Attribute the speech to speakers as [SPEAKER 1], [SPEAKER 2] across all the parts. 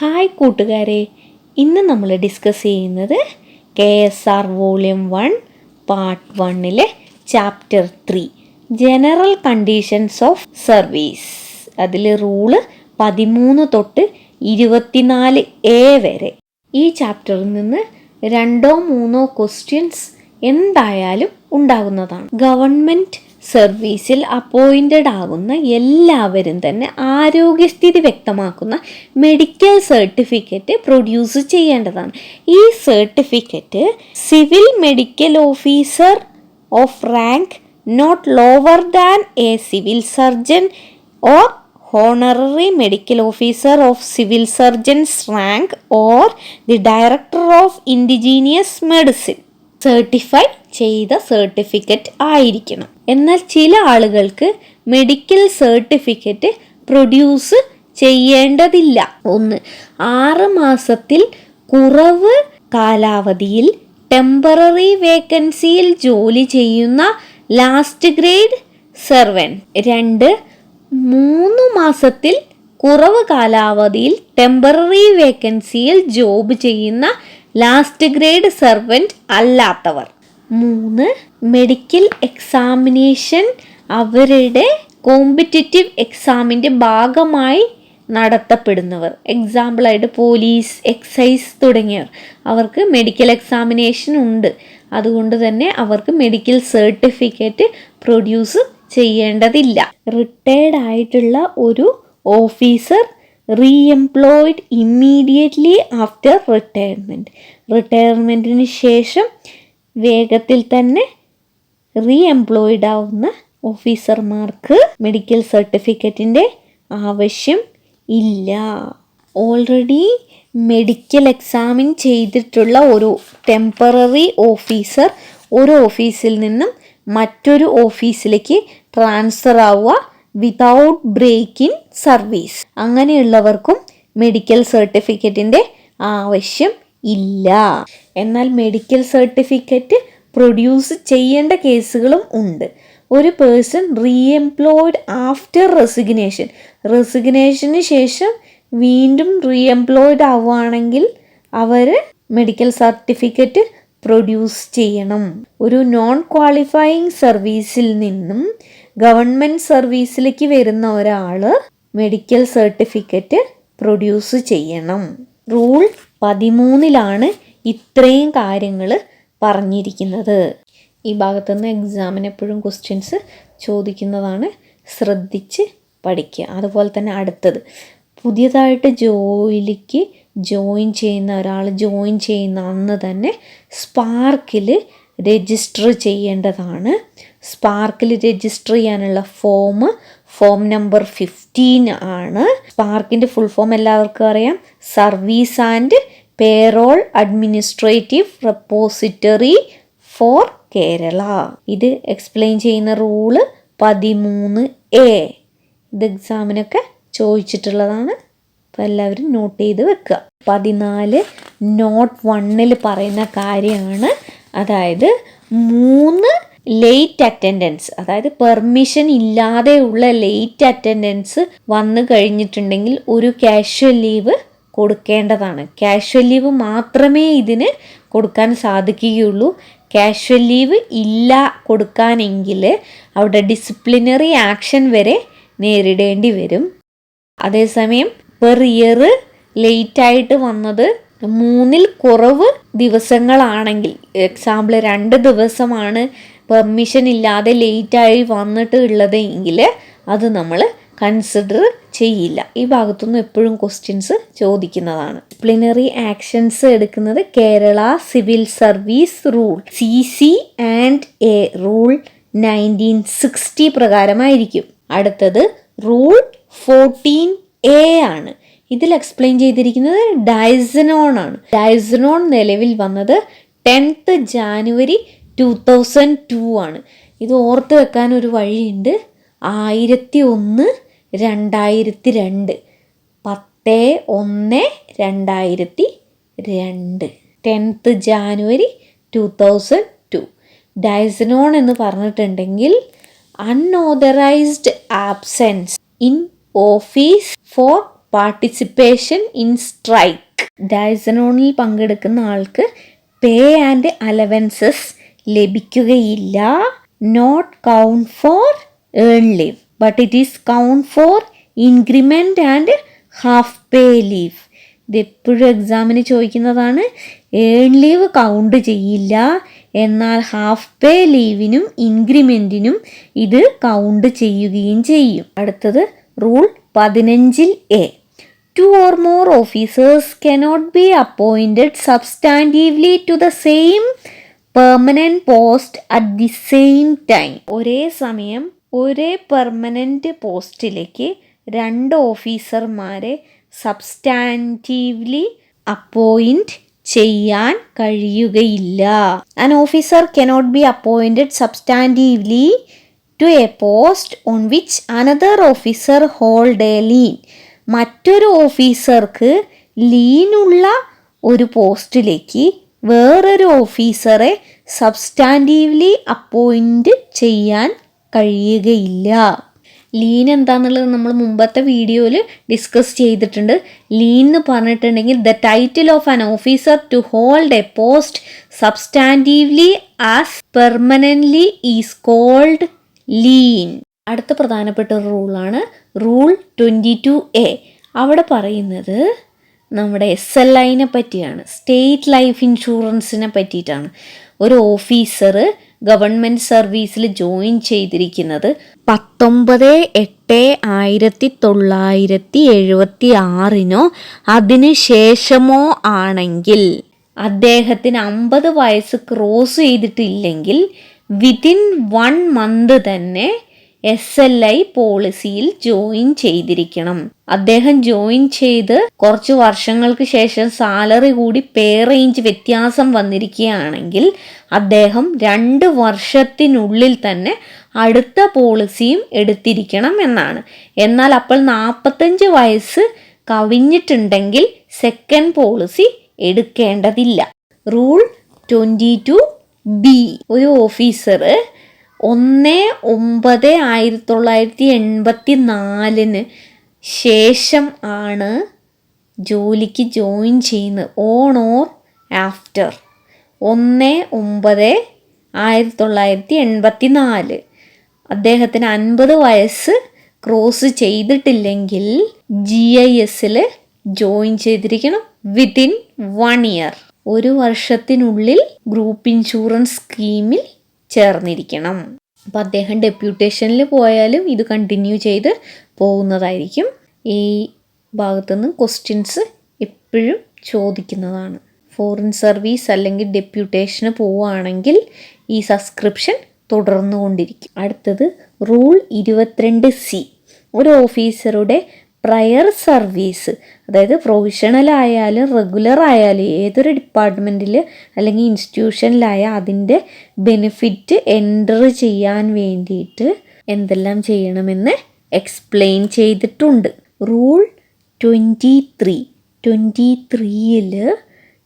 [SPEAKER 1] Hi കൂട്ടുകാരെ, ഇന്ന് നമ്മൾ ഡിസ്കസ് ചെയ്യുന്നത് KSR volume 1 part 1 chapter 3 general conditions of service. അതിൽ റൂള് 13 തൊട്ട് 24A വരെ. ഈ ചാപ്റ്ററിൽ നിന്ന് 2-3 ക്വസ്റ്റ്യൻസ് എന്തായാലും ഉണ്ടാകുന്നതാണ്. ഗവൺമെൻറ് സർവീസിൽ അപ്പോയിൻറ്റഡ് ആകുന്ന എല്ലാവരും തന്നെ ആരോഗ്യസ്ഥിതി വ്യക്തമാക്കുന്ന മെഡിക്കൽ സർട്ടിഫിക്കറ്റ് പ്രൊഡ്യൂസ് ചെയ്യേണ്ടതാണ്. ഈ certificate civil medical officer of rank not lower than a civil surgeon or honorary medical officer of civil surgeon's rank or the director of indigenous medicine certify ചെയ്ത certificate ആയിരിക്കണം. എന്നാൽ ചില ആളുകൾക്ക് medical certificate produce ചെയ്യേണ്ടതില്ല. 6 മാസത്തിൽ കുറവ് കാലാവധിയിൽ temporary വേക്കൻസിയിൽ ജോലി ചെയ്യുന്ന ലാസ്റ്റ് ഗ്രേഡ് സർവൻറ്റ്. 3 മാസത്തിൽ കുറവ് കാലാവധിയിൽ ടെമ്പററി വേക്കൻസിയിൽ ജോബ് ചെയ്യുന്ന ലാസ്റ്റ് ഗ്രേഡ് സർവൻറ്റ് അല്ലാത്തവർ. 3 മെഡിക്കൽ എക്സാമിനേഷൻ അവരുടെ കോമ്പറ്റിറ്റീവ് എക്സാമിൻ്റെ ഭാഗമായി നടത്തപ്പെടുന്നവർ. എക്സാമ്പിളായിട്ട് പോലീസ്, എക്സൈസ് തുടങ്ങിയവർ. അവർക്ക് മെഡിക്കൽ എക്സാമിനേഷൻ ഉണ്ട്. അതുകൊണ്ട് തന്നെ അവർക്ക് മെഡിക്കൽ സർട്ടിഫിക്കറ്റ് പ്രൊഡ്യൂസ് ചെയ്യേണ്ടതില്ല. റിട്ടയർഡ് ആയിട്ടുള്ള ഒരു ഓഫീസർ റീഎംപ്ലോയിഡ് ഇമ്മീഡിയറ്റ്ലി ആഫ്റ്റർ റിട്ടയർമെൻറ്റിന് ശേഷം വേഗത്തിൽ തന്നെ റീഎംപ്ലോയിഡ് ആവുന്ന ഓഫീസർമാർക്ക് മെഡിക്കൽ സർട്ടിഫിക്കറ്റിൻ്റെ ആവശ്യം ഇല്ല. ഓൾറെഡി മെഡിക്കൽ എക്സാമിൻ ചെയ്തിട്ടുള്ള ഒരു ടെമ്പററി ഓഫീസർ ഒരു ഓഫീസിൽ നിന്നും മറ്റൊരു ഓഫീസിലേക്ക് ട്രാൻസ്ഫർ ആവുക വിതൗട്ട് ബ്രേക്ക് ഇൻ സർവീസ്. അങ്ങനെയുള്ളവർക്കും മെഡിക്കൽ സർട്ടിഫിക്കറ്റിൻ്റെ ആവശ്യം ഇല്ല. എന്നാൽ മെഡിക്കൽ സർട്ടിഫിക്കറ്റ് പ്രൊഡ്യൂസ് ചെയ്യേണ്ട കേസുകളും ഉണ്ട്. ഒരു പേഴ്സൺ റീഎംപ്ലോയിഡ് ആഫ്റ്റർ റെസിഗ്നേഷന് ശേഷം വീണ്ടും റീഎംപ്ലോയിഡ് ആവുകയാണെങ്കിൽ അവർ മെഡിക്കൽ സർട്ടിഫിക്കറ്റ് പ്രൊഡ്യൂസ് ചെയ്യണം. ഒരു നോൺ ക്വാളിഫയിങ് സർവീസിൽ നിന്നും ഗവൺമെൻറ് സർവീസിലേക്ക് വരുന്ന ഒരാൾ മെഡിക്കൽ സർട്ടിഫിക്കറ്റ് പ്രൊഡ്യൂസ് ചെയ്യണം. റൂൾ 13 ഇത്രയും കാര്യങ്ങൾ പറഞ്ഞിരിക്കുന്നത്. ഈ ഭാഗത്തുനിന്ന് എക്സാമിന് എപ്പോഴും ക്വസ്റ്റ്യൻസ് ചോദിക്കുന്നതാണ്, ശ്രദ്ധിച്ച് പഠിക്കുക. അതുപോലെ തന്നെ അടുത്തത്, പുതിയതായിട്ട് ജോലിക്ക് ജോയിൻ ചെയ്യുന്ന ഒരാൾ ജോയിൻ ചെയ്യുന്ന അന്ന് തന്നെ സ്പാർക്കിൽ രജിസ്റ്റർ ചെയ്യേണ്ടതാണ്. സ്പാർക്കിൽ രജിസ്റ്റർ ചെയ്യാനുള്ള ഫോം നമ്പർ 15 ആണ്. സ്പാർക്കിൻ്റെ ഫുൾ ഫോം എല്ലാവർക്കും അറിയാം. Service and payroll administrative repository for Kerala. ഇത് എക്സ്പ്ലെയിൻ ചെയ്യുന്ന റൂള് 13A. ഇത് എക്സാമിനൊക്കെ ചോദിച്ചിട്ടുള്ളതാണ്. അപ്പോൾ എല്ലാവരും നോട്ട് ചെയ്ത് വെക്കുക. 14 നോട്ട് 1 പറയുന്ന കാര്യമാണ്. അതായത് 3 ലേറ്റ് അറ്റൻഡൻസ്, അതായത് പെർമിഷൻ ഇല്ലാതെയുള്ള ലേറ്റ് അറ്റൻഡൻസ് വന്നു കഴിഞ്ഞിട്ടുണ്ടെങ്കിൽ ഒരു കാഷ്വൽ ലീവ് കൊടുക്കേണ്ടതാണ്. കാഷ്വൽ ലീവ് മാത്രമേ ഇതിന് കൊടുക്കാൻ സാധിക്കുകയുള്ളൂ. കാഷ്വൽ ലീവ് ഇല്ല കൊടുക്കാനെങ്കിൽ അവിടെ ഡിസിപ്ലിനറി ആക്ഷൻ വരെ നേരിടേണ്ടി വരും. അതേസമയം പെർ ഇയർ ലേറ്റായിട്ട് വന്നത് 3-ൽ കുറവ് ദിവസങ്ങളാണെങ്കിൽ, എക്സാമ്പിൾ 2 ദിവസമാണ് പെർമിഷൻ ഇല്ലാതെ ലേറ്റായി വന്നിട്ട് ഉള്ളത് എങ്കിൽ അത് നമ്മൾ കൺസിഡർ ചെയ്യില്ല. ഈ ഭാഗത്തുനിന്ന് എപ്പോഴും ക്വസ്റ്റ്യൻസ് ചോദിക്കുന്നതാണ്. ഡിസിപ്ലിനറി ആക്ഷൻസ് എടുക്കുന്നത് Kerala civil service rule CC&A rule 1960 പ്രകാരമായിരിക്കും. അടുത്തത് റൂൾ 14A ആണ്. ഇതിൽ എക്സ്പ്ലെയിൻ ചെയ്തിരിക്കുന്നത് ഡയസനോൺ ആണ്. ഡയസനോൺ നിലവിൽ വന്നത് 10th January 2002 ആണ്. ഇത് ഓർത്ത് വെക്കാൻ ഒരു വഴിയുണ്ട്. 1001-2002 10-1-2002 10th January 2002. ഡയസനോൺ എന്ന് പറഞ്ഞിട്ടുണ്ടെങ്കിൽ unauthorised absence in office for participation in strike. ഡയസനോണിൽ പങ്കെടുക്കുന്ന ആൾക്ക് പേ ആൻഡ് അലവൻസസ് ലഭിക്കുകയില്ല. Not count for earn leave but it is count for increment and half pay leave. ഇതെപ്പോഴും എക്സാമിന് ചോദിക്കുന്നതാണ്. ഏൺ ലീവ് കൗണ്ട് ചെയ്യില്ല, എന്നാൽ ഹാഫ് പേ ലീവിനും ഇൻക്രിമെൻറ്റിനും ഇത് കൗണ്ട് ചെയ്യുകയും ചെയ്യും. അടുത്തത് rule 15A. 2 or more officers cannot be appointed substantively to the same permanent post at the same time. ഒരേ സമയം ഒരേ പെർമനൻ്റ് പോസ്റ്റിലേക്ക് 2 ഓഫീസർമാരെ സബ്സ്റ്റാൻറ്റീവ്ലി അപ്പോയിൻറ്റ് ചെയ്യാൻ കഴിയുകയില്ല. An officer cannot be appointed substantively to a post on which another officer hold a lien. മറ്റൊരു ഓഫീസർക്ക് ലീനുള്ള ഒരു പോസ്റ്റിലേക്ക് വേറൊരു ഓഫീസറെ സബ്സ്റ്റാൻറ്റീവ്ലി അപ്പോയിൻറ്റ് ചെയ്യാൻ കഴിയുകയില്ല. ലീൻ എന്താണെന്നുള്ളത് നമ്മൾ മുമ്പത്തെ വീഡിയോയിൽ ഡിസ്കസ് ചെയ്തിട്ടുണ്ട്. ലീൻ എന്ന് പറഞ്ഞിട്ടുണ്ടെങ്കിൽ the title of an officer to hold a post substantively as permanently is called lien. അടുത്ത പ്രധാനപ്പെട്ട റൂളാണ് റൂൾ 22A. അവിടെ പറയുന്നത് നമ്മുടെ SLIനെ പറ്റിയാണ്, സ്റ്റേറ്റ് ലൈഫ് ഇൻഷുറൻസിനെ പറ്റിയിട്ടാണ്. ഒരു ഓഫീസർ ഗവൺമെൻറ് സർവീസിൽ ജോയിൻ ചെയ്തിരിക്കുന്നത് 19/8/1976 അതിന് ശേഷമോ ആണെങ്കിൽ അദ്ദേഹത്തിന് 50 വയസ്സ് ക്രോസ് ചെയ്തിട്ടില്ലെങ്കിൽ വിത്തിൻ 1 മന്ത് തന്നെ SLI പോളിസിയിൽ ജോയിൻ ചെയ്തിരിക്കണം. അദ്ദേഹം ജോയിൻ ചെയ്ത് കുറച്ച് വർഷങ്ങൾക്ക് ശേഷം സാലറി കൂടി പേ റേഞ്ച് വ്യത്യാസം വന്നിരിക്കുകയാണെങ്കിൽ അദ്ദേഹം 2 വർഷത്തിനുള്ളിൽ തന്നെ അടുത്ത പോളിസിയും എടുത്തിരിക്കണം എന്നാണ്. എന്നാൽ അപ്പോൾ 45 വയസ്സ് കവിഞ്ഞിട്ടുണ്ടെങ്കിൽ സെക്കൻഡ് പോളിസി എടുക്കേണ്ടതില്ല. Rule 22B. ഒരു ഓഫീസർ 1/9/1984 ശേഷം ആണ് ജോലിക്ക് ജോയിൻ ചെയ്യുന്നത്. ഓൺ ഓർ ആഫ്റ്റർ 1/9/1984 അദ്ദേഹത്തിന് 50 വയസ്സ് ക്രോസ് ചെയ്തിട്ടില്ലെങ്കിൽ GISൽ ജോയിൻ ചെയ്തിരിക്കണം വിത്തിൻ 1 ഇയർ. 1 വർഷത്തിനുള്ളിൽ ഗ്രൂപ്പ് ഇൻഷുറൻസ് സ്കീമിൽ ചേർന്നിരിക്കണം. അപ്പം അദ്ദേഹം ഡെപ്യൂട്ടേഷനിൽ പോയാലും ഇത് കണ്ടിന്യൂ ചെയ്ത് പോകുന്നതായിരിക്കും. ഈ ഭാഗത്തുനിന്ന് ക്വസ്റ്റ്യൻസ് എപ്പോഴും ചോദിക്കുന്നതാണ്. ഫോറിൻ സർവീസ് അല്ലെങ്കിൽ ഡെപ്യൂട്ടേഷന് പോവുകയാണെങ്കിൽ ഈ സബ്സ്ക്രിപ്ഷൻ തുടർന്നു കൊണ്ടിരിക്കും. അടുത്തത് റൂൾ 22C. ഒരു ഓഫീസറുടെ പ്രയർ സർവീസ്, അതായത് പ്രൊവിഷണൽ ആയാലും റെഗുലർ ആയാലും ഏതൊരു ഡിപ്പാർട്ട്മെൻറ്റിൽ അല്ലെങ്കിൽ ഇൻസ്റ്റിറ്റ്യൂഷനിലായാൽ അതിൻ്റെ ബെനിഫിറ്റ് എൻ്റർ ചെയ്യാൻ വേണ്ടിയിട്ട് എന്തെല്ലാം ചെയ്യണമെന്ന് എക്സ്പ്ലെയിൻ ചെയ്തിട്ടുണ്ട്. റൂൾ 23യിൽ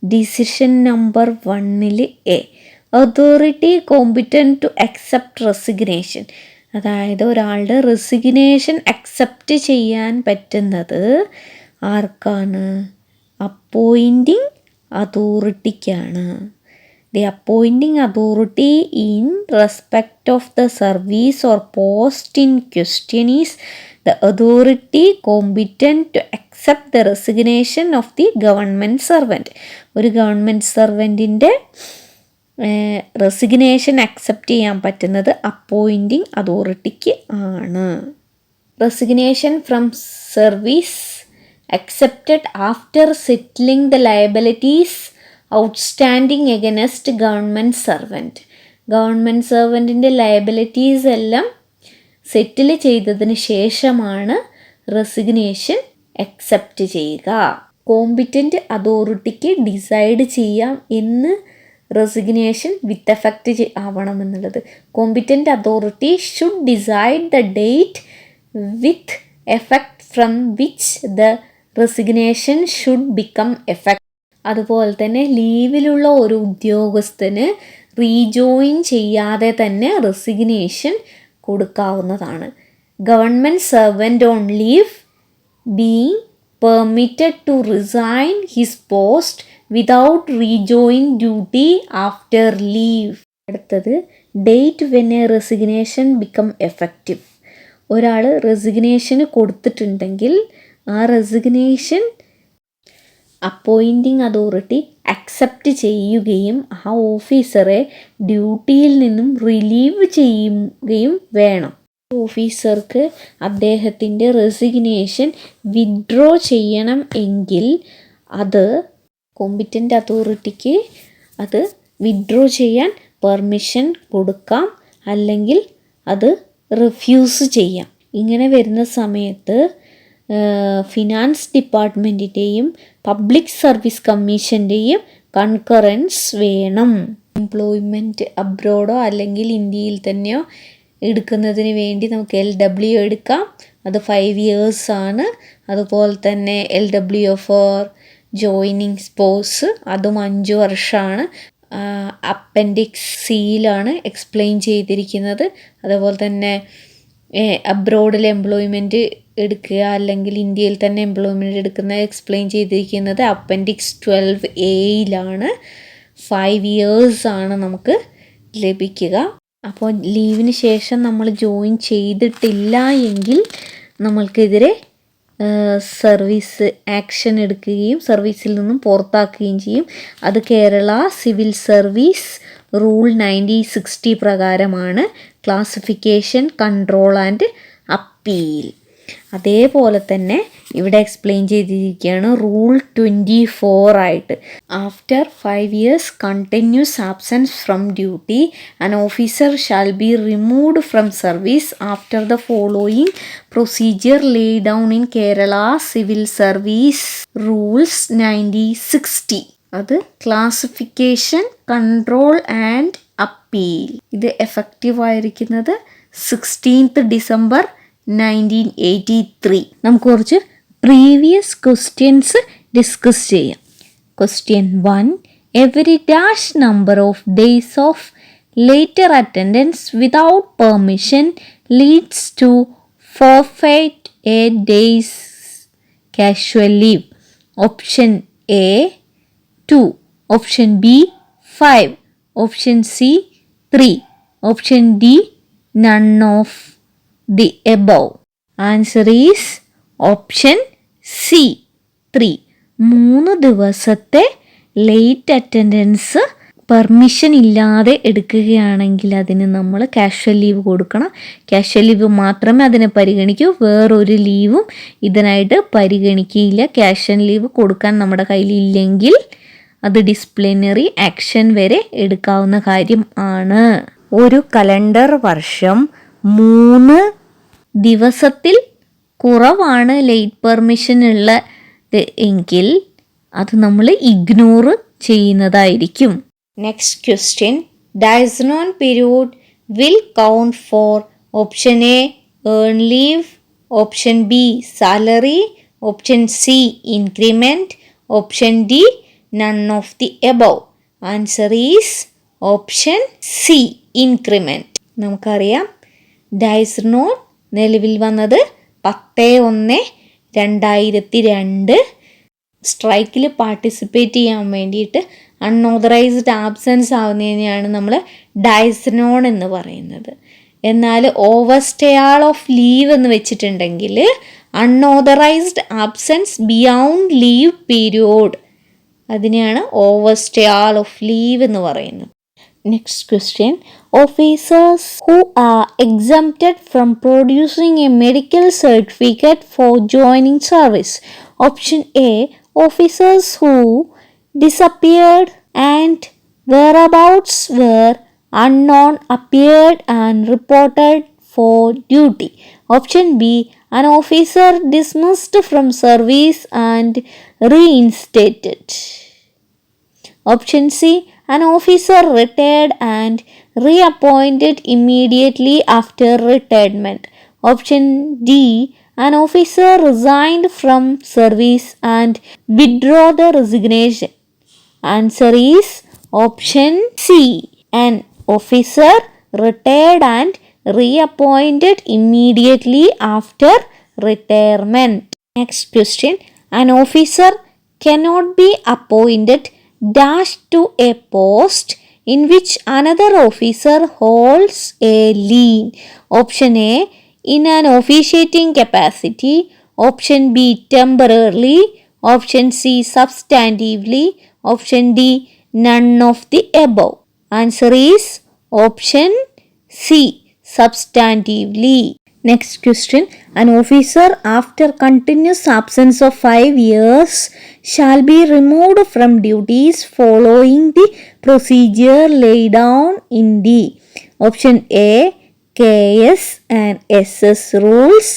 [SPEAKER 1] decision number 1 authority competent to accept resignation, അതായത് ഒരാളുടെ റെസിഗ്നേഷൻ അക്സെപ്റ്റ് ചെയ്യാൻ പറ്റുന്നത് ആർക്കാണ്? അപ്പോയിൻറ്റിംഗ് അതോറിറ്റിക്കാണ്. The appointing authority in respect of the service or post in question is the authority competent to accept the resignation of the government servant. ഒരു government സർവൻറ്റിൻ്റെ resignation accept ചെയ്യാൻ പറ്റുന്നത് അപ്പോയിൻറ്റിംഗ് അതോറിറ്റിക്ക് ആണ്. Resignation from service accepted after settling the liabilities outstanding against government servant. Government സർവൻറ്റിൻ്റെ liabilities എല്ലാം settle ചെയ്തതിന് ശേഷമാണ് resignation accept ചെയ്യുക. കോമ്പിറ്റൻറ്റ് അതോറിറ്റിക്ക് ഡിസൈഡ് ചെയ്യാം എന്ന് റെസിഗ്നേഷൻ വിത്ത് എഫക്റ്റ് ആവണമെന്നുള്ളത്. Competent authority should decide the date with effect from which the resignation should become effect. അതുപോലെ തന്നെ ലീവിലുള്ള ഒരു ഉദ്യോഗസ്ഥന് റീജോയിൻ ചെയ്യാതെ തന്നെ റെസിഗ്നേഷൻ കൊടുക്കാവുന്നതാണ്. Government servant on leave being permitted to resign his post without rejoining duty after leave. അടുത്തത് date when A resignation become effective. ഒരാൾ resignation കൊടുത്തിട്ടുണ്ടെങ്കിൽ ആ റെസിഗ്നേഷൻ അപ്പോയിൻറ്റിംഗ് അതോറിറ്റി അക്സെപ്റ്റ് ചെയ്യുകയും ആ ഓഫീസറെ ഡ്യൂട്ടിയിൽ നിന്നും റിലീവ് ചെയ്യുകയും വേണം. ഓഫീസർക്ക് അദ്ദേഹത്തിൻ്റെ റെസിഗ്നേഷൻ വിഡ്രോ ചെയ്യണം എങ്കിൽ അത് കോമ്പിറ്റൻ്റ് അതോറിറ്റിക്ക് അത് വിഡ്രോ ചെയ്യാൻ പെർമിഷൻ കൊടുക്കാം, അല്ലെങ്കിൽ അത് റിഫ്യൂസ് ചെയ്യാം. ഇങ്ങനെ വരുന്ന സമയത്ത് ഫിനാൻസ് ഡിപ്പാർട്ട്മെൻറ്റിൻ്റെയും പബ്ലിക് സർവീസ് കമ്മീഷൻ്റെയും കൺകറൻസ് വേണം. എംപ്ലോയ്മെൻറ്റ് അബ്രോഡോ അല്ലെങ്കിൽ ഇന്ത്യയിൽ തന്നെയോ എടുക്കുന്നതിന് വേണ്ടി നമുക്ക് LW എടുക്കാം. അത് 5 years ആണ്. അതുപോലെ തന്നെ LW ഫോർ ജോയിനിങ് സ്പോസ് അതും 5 വർഷമാണ്. അപ്പൻഡിക്സ് സിയിലാണ് എക്സ്പ്ലെയിൻ ചെയ്തിരിക്കുന്നത്. അതുപോലെ തന്നെ അബ്രോഡിൽ എംപ്ലോയ്മെൻറ്റ് എടുക്കുക അല്ലെങ്കിൽ ഇന്ത്യയിൽ തന്നെ എംപ്ലോയ്മെൻറ്റ് എടുക്കുന്നത് എക്സ്പ്ലെയിൻ ചെയ്തിരിക്കുന്നത് അപ്പൻഡിക്സ് 12A ലാണ്. 5 years ആണ് നമുക്ക് ലഭിക്കുക. അപ്പോൾ ലീവിന് ശേഷം നമ്മൾ ജോയിൻ ചെയ്തിട്ടില്ല എങ്കിൽ നമ്മൾക്കെതിരെ സർവീസ് ആക്ഷൻ എടുക്കുകയും സർവീസിൽ നിന്നും പുറത്താക്കുകയും ചെയ്യും. അത് കേരള സിവിൽ സർവീസ് റൂൾ 1960 പ്രകാരമാണ്. Classification, control and appeal. അതേപോലെ തന്നെ ഇവിടെ എക്സ്പ്ലെയിൻ ചെയ്തിരിക്കുകയാണ് റൂൾ 24 ആയിട്ട്. After 5 years continuous absence from duty an officer shall be removed from service after the following procedure Leh down in Kerala civil service rules 1960. അത് classification, control and appeal. ഇത് effective ആയിരിക്കുന്നത് 16th December 1983. നമുക്ക് കുറച്ച് previous questions discuss ചെയ്യാം. Question 1. Every dash number of days of later attendance without permission leads to forfeit a day's casual leave. Option A 2, Option B 5, Option C 3, Option D none of the above. Answer is Option C 3. 3 ദിവസത്തെ late attendance permission ഇല്ലാതെ എടുക്കുകയാണെങ്കിൽ അതിന് നമ്മൾ casual leave കൊടുക്കണം. Casual leave മാത്രമേ അതിനെ പരിഗണിക്കൂ, വേറൊരു ലീവും ഇതിനായിട്ട് പരിഗണിക്കുകയില്ല. കാഷ്വൽ ലീവ് കൊടുക്കാൻ നമ്മുടെ കയ്യിലില്ലെങ്കിൽ അത് ഡിസിപ്ലിനറി ആക്ഷൻ വരെ എടുക്കാവുന്ന കാര്യം ആണ്. ഒരു കലണ്ടർ വർഷം 3 ദിവസത്തിൽ കുറവാണ് ലേറ്റ് പെർമിഷൻ ഉള്ളത് എങ്കിൽ അത് നമ്മൾ ഇഗ്നോർ ചെയ്യുന്നതായിരിക്കും. Next question. Dies non period will count for option A earn leave, option B salary, option C increment, option D none of the above. Answer is option C increment. നമുക്കറിയാം dies non നിലവിൽ വന്നത് 10/1/2002. സ്ട്രൈക്കിൽ participate ചെയ്യാൻ വേണ്ടിയിട്ട് unauthorised absence ആവുന്നതിനെയാണ് നമ്മൾ dies non എന്ന് പറയുന്നത്. എന്നാൽ ഓവർസ്റ്റേയാൾ ഓഫ് ലീവ് എന്ന് വെച്ചിട്ടുണ്ടെങ്കിൽ unauthorised absence beyond leave period, അതിനെയാണ് ഓവർസ്റ്റേയാൾ ഓഫ് ലീവ് എന്ന് പറയുന്നത്. Next question. Officers who are exempted from producing a medical certificate for joining service. Option A. Officers who disappeared and whereabouts were unknown appeared and reported for duty. Option B. An officer dismissed from service and reinstated. Option C. An officer retired and reappointed immediately after retirement. Option D. An officer resigned from service and withdrew the resignation. Answer is option C. An officer retired and reappointed immediately after retirement. Next question. An officer cannot be appointed dash to a post in which another officer holds a lien. Option A, in an officiating capacity. Option B, temporarily. Option C, substantively. Option D, none of the above. Answer is option C, substantively. Next question. An officer after continuous absence of 5 years shall be removed from duties following the procedure laid down in the option A, KS and SS rules.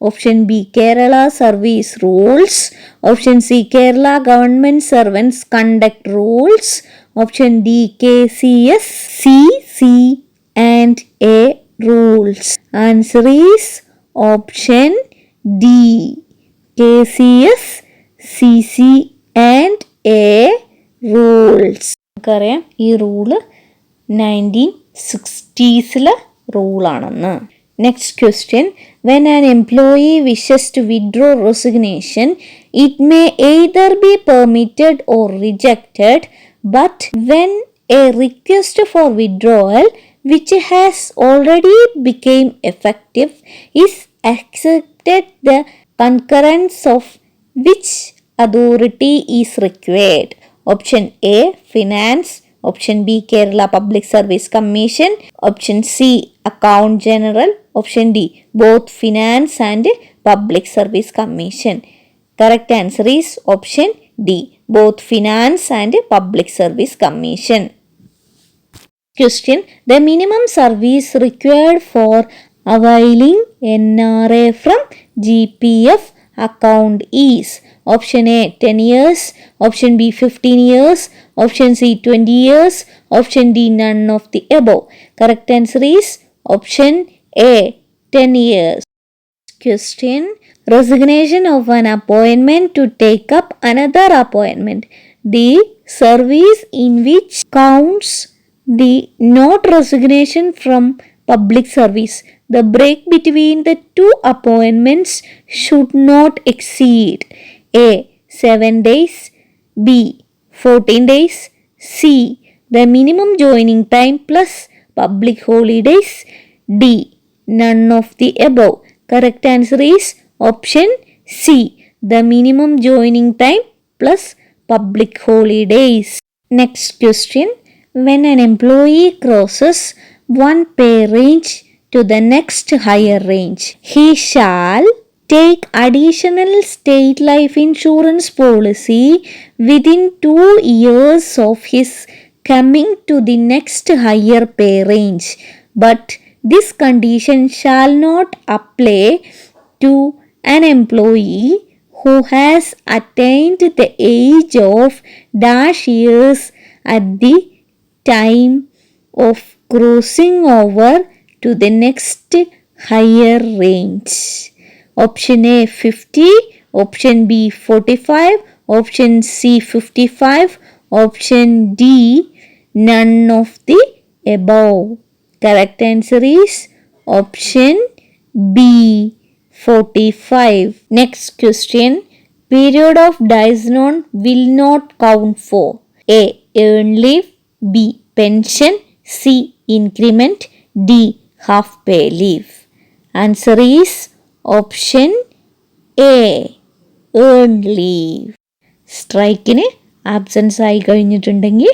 [SPEAKER 1] Option B, Kerala Service Rules. Option C, Kerala Government Servants Conduct Rules. Option D, KCS, CC and A rules. Answer is option D, KCS, CC and A rules. നമുക്കറിയാം ഈ rule 1960s റൂളാണെന്ന്. Next question. When an employee wishes to withdraw resignation, it may either be permitted or rejected, but when a request for withdrawal which has already become effective is accepted, the concurrence of which authority is required? Option A, Finance. Option B, Kerala Public Service Commission. Option C, Account General. Option D, both Finance and Public Service Commission. Correct answer is option D, both Finance and Public Service Commission. Question. The minimum service required for availing NRA from GPF account is option A, 10 years. Option B, 15 years. Option C, 20 years. Option D, none of the above. Correct answer is option A, 10 years. Question. Resignation of an appointment to take up another appointment. The service in which counts the not resignation from public service. The break between the two appointments should not exceed A, 7 days. B, 14 days. C, the minimum joining time plus public holidays. D, none of the above. Correct answer is option C, the minimum joining time plus public holidays. Next question. When an employee crosses one pay range to the next higher range, he shall take additional state life insurance policy within 2 years of his coming to the next higher pay range, but this condition shall not apply to an employee who has attained the age of dash years at the time of crossing over to the next higher range. Option A, 50. Option B, 45. Option C, 55. Option D, none of the above. Correct answer is option B, 45. Next question. Period of Dyson will not count for A, earned leave. B, pension. C, increment. D, half pay leave. Answer is option A, earned leave. സ്ട്രൈക്കിന് absence ആയി കഴിഞ്ഞിട്ടുണ്ടെങ്കിൽ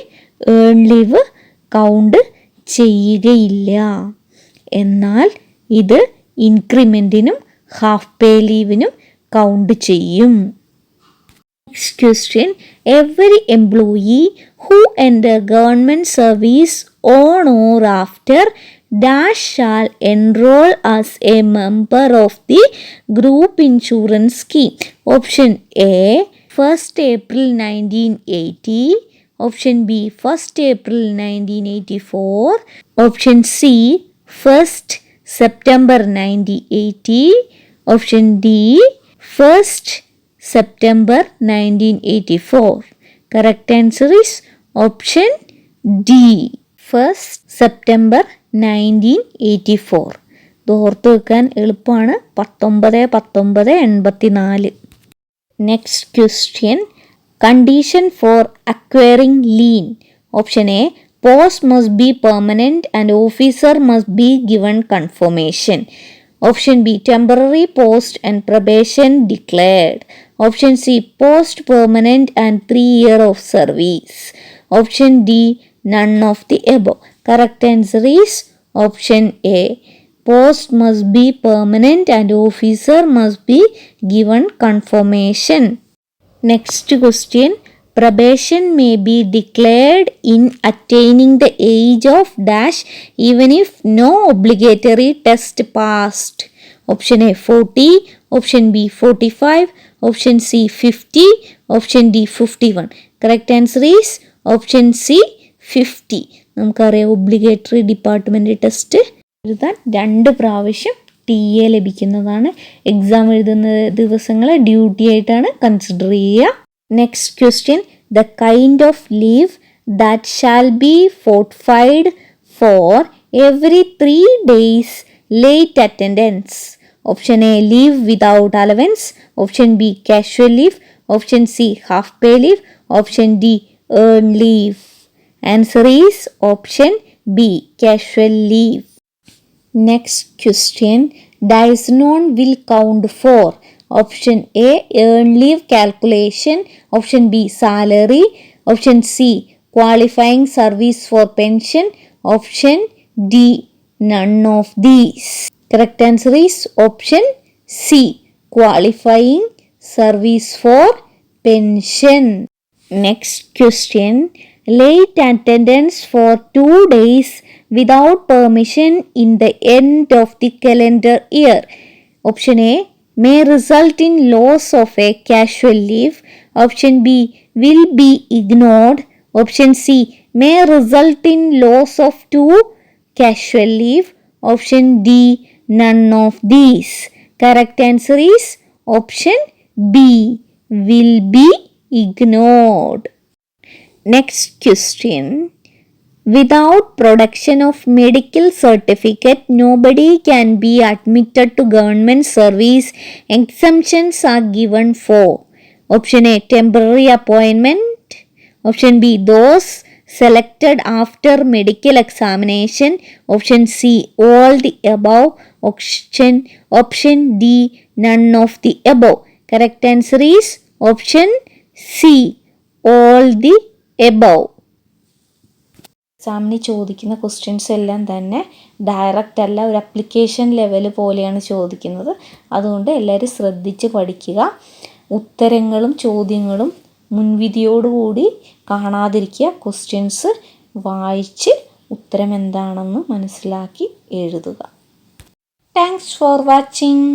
[SPEAKER 1] earn leave count ചെയ്യുകയില്ല. എന്നാൽ ഇത് ഇൻക്രിമെൻറ്റിനും half pay ലീവിനും count ചെയ്യും. Next question. Every employee who enter government service on or after dash shall enroll as a member of the group insurance scheme. Option A, 1st April 1980. Option B, 1st April 1984. Option C, 1st September 1980. Option D, 1st September 1984. Correct answer is option D, 1st September 1984. ഇത് ഓർത്ത് വെക്കാൻ എളുപ്പമാണ്. 1984. Next question. Condition for acquiring lien. Option A. Post must be permanent and officer must be given confirmation. Option B. Temporary post and probation declared. Option C. Post permanent and 3 years of service. Option D. None of the above. Correct answer is option A. Post must be permanent and officer must be given confirmation. Next question. Probation may be declared in attaining the age of dash even if no obligatory test passed. Option A 40, option B 45, option C 50, option D 51. Correct answer is option C 50. നമുക്കറിയാം obligatory department test എഴുതാൻ 2 പ്രാവശ്യം TA ലഭിക്കുന്നതാണ്. Exam എഴുതുന്ന ദിവസങ്ങളെ duty ആയിട്ടാണ് consider ചെയ്യുക. Next question. The kind of leave that shall be fortified for every 3 days late attendance. Option A leave without allowance, option B casual leave, option C half pay leave, option D earn leave. Answer is option B casual leave. Next question. Dyson will count for. Option A earn leave calculation, option B salary, option C qualifying service for pension, option D none of these. Correct answer is option C qualifying service for pension. Next question. Late attendance for 2 days without permission in the end of the calendar year. Option A may result in loss of a casual leave. Option B will be ignored. Option C may result in loss of 2 casual leave. Option D none of these. Correct answer is option B will be ignored. Next question. Without production of medical certificate, nobody can be admitted to government service. Exemptions are given for. Option A temporary appointment. Option B those selected after medical examination. Option C all the above. Option D none of the above. Correct answer is option C all the above. എക്സാമിന് ചോദിക്കുന്ന questions എല്ലാം തന്നെ direct അല്ല, ഒരു application level പോലെയാണ് ചോദിക്കുന്നത്. അതുകൊണ്ട് എല്ലാവരും ശ്രദ്ധിച്ച് പഠിക്കുക. ഉത്തരങ്ങളും ചോദ്യങ്ങളും മുൻവിധിയോടുകൂടി കാണാതിരിക്കുക. ക്വസ്റ്റ്യൻസ് വായിച്ച് ഉത്തരം എന്താണെന്ന് മനസ്സിലാക്കി എഴുതുക. Thanks for watching.